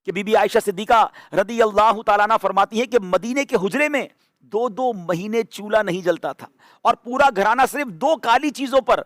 کہ be be عائشہ صدیقہ رضی اللہ تعالیٰ عنہ فرماتی ہیں کہ مدینے کے حجرے میں 2 مہینے چولہا نہیں جلتا تھا اور پورا گھرانہ صرف 2 کالی چیزوں پر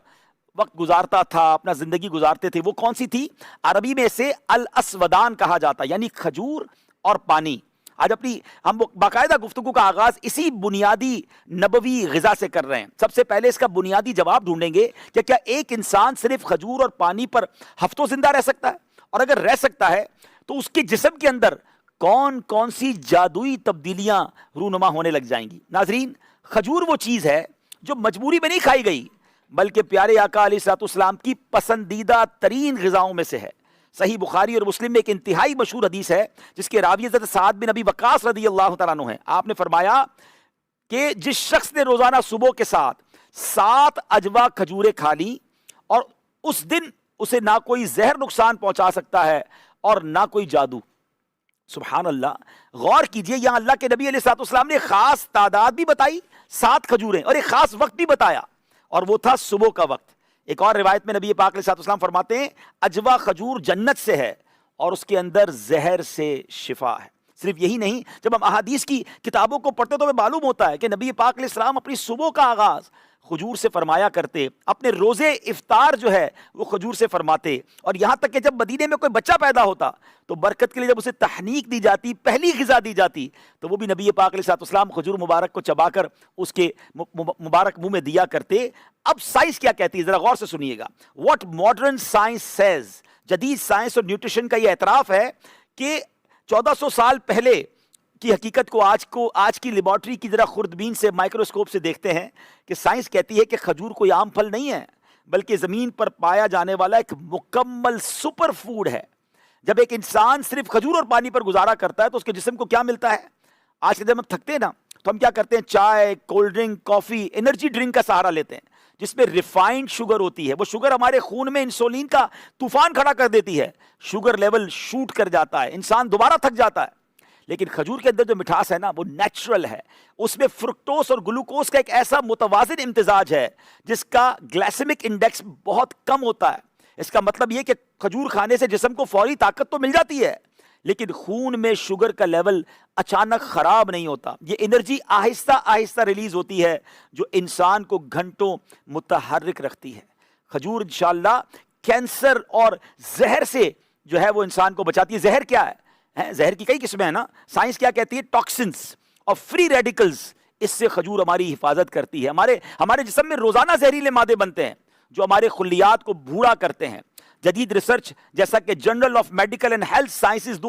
وقت گزارتا تھا، اپنا زندگی گزارتے تھے۔ وہ کون سی تھی؟ عربی میں اسے الاسودان کہا جاتا، یعنی کھجور اور پانی۔ آج اپنی ہم باقاعدہ گفتگو کا آغاز اسی بنیادی نبوی غذا سے کر رہے ہیں۔ سب سے پہلے اس کا بنیادی جواب ڈھونڈیں گے کہ کیا ایک انسان صرف کھجور اور پانی پر ہفتوں زندہ رہ سکتا ہے؟ اور اگر رہ سکتا ہے تو اس کے جسم کے اندر کون کون سی جادوئی تبدیلیاں رونما ہونے لگ جائیں گی؟ ناظرین، کھجور وہ چیز ہے جو مجبوری میں نہیں کھائی گئی، بلکہ پیارے آقا علیہ الصلوۃ والسلام کی پسندیدہ ترین غذاؤں میں سے ہے۔ صحیح بخاری اور مسلم میں ایک انتہائی مشہور حدیث ہے جس کے راوی حضرت سعد بن ابی وقاص رضی اللہ تعالیٰ عنہ ہیں۔ آپ نے فرمایا کہ جس شخص نے روزانہ صبح کے ساتھ 7 اجوا کھجوریں کھا لی اور اس دن اسے نہ کوئی زہر نقصان پہنچا سکتا ہے اور نہ کوئی جادو۔ سبحان اللہ، غور کیجئے، یہاں اللہ کے نبی علیہ الصلوۃ والسلام نے خاص تعداد بھی بتائی، 7 کھجوریں، اور ایک خاص وقت بھی بتایا، اور وہ تھا صبح کا وقت۔ ایک اور روایت میں نبی پاک علیہ الصلوۃ والسلام فرماتے ہیں اجوا کھجور جنت سے ہے اور اس کے اندر زہر سے شفا ہے۔ صرف یہی نہیں، جب ہم احادیث کی کتابوں کو پڑھتے تو ہمیں معلوم ہوتا ہے کہ نبی پاک علیہ السلام اپنی صبح کا آغاز کھجور سے فرمایا کرتے، اپنے روزے افطار جو ہے وہ کھجور سے فرماتے، اور یہاں تک کہ جب مدینے میں کوئی بچہ پیدا ہوتا تو برکت کے لیے جب اسے تحنیک دی جاتی، پہلی غذا دی جاتی، تو وہ بھی نبی پاک علیہ الصلوۃ والسلام کھجور مبارک کو چبا کر اس کے مبارک منہ میں دیا کرتے۔ اب سائنس کیا کہتی ہے، ذرا غور سے سنیے گا۔ واٹ ماڈرن سائنس سیز، جدید سائنس اور نیوٹریشن کا یہ اعتراف ہے کہ 1400 سال پہلے کی حقیقت کو آج کی لیبارٹری کی ذرا خوردبین سے مائکروسکوپ سے دیکھتے ہیں کہ سائنس کہتی ہے کہ کھجور کوئی عام پھل نہیں ہے، بلکہ زمین پر پایا جانے والا ایک مکمل سپر فوڈ ہے۔ جب ایک انسان صرف کھجور اور پانی پر گزارا کرتا ہے تو اس کے جسم کو کیا ملتا ہے؟ آج کے دن ہم تھکتے ہیں نا تو ہم کیا کرتے ہیں؟ چائے، کولڈ ڈرنک، کافی، انرجی ڈرنک کا سہارا لیتے ہیں جس میں ریفائنڈ شوگر ہوتی ہے۔ وہ شوگر ہمارے خون میں انسولین کا طوفان کھڑا کر دیتی ہے، شوگر لیول شوٹ کر جاتا ہے، انسان دوبارہ تھک جاتا ہے۔ لیکن کھجور کے اندر جو مٹھاس ہے نا وہ نیچرل ہے، اس میں فرکٹوز اور گلوکوز کا ایک ایسا متوازن امتزاج ہے جس کا گلائسیمک انڈیکس بہت کم ہوتا ہے۔ اس کا مطلب یہ کہ کھجور کھانے سے جسم کو فوری طاقت تو مل جاتی ہے، لیکن خون میں شوگر کا لیول اچانک خراب نہیں ہوتا۔ یہ انرجی آہستہ آہستہ ریلیز ہوتی ہے جو انسان کو گھنٹوں متحرک رکھتی ہے۔ کھجور انشاءاللہ کینسر اور زہر سے جو ہے وہ انسان کو بچاتی ہے۔ زہر کیا ہے؟ زہر کی کئی قسمیں ہیں نا، سائنس کیا کہتی ہے؟ ٹاکسنز اور فری ریڈیکلز، اس سے کھجور ہماری حفاظت کرتی ہے۔ ہمارے جسم میں روزانہ زہریلے مادے بنتے ہیں جو ہمارے خلیات کو بھوڑا کرتے ہیں۔ جدید ریسرچ جیسا کہ journal of medical and health sciences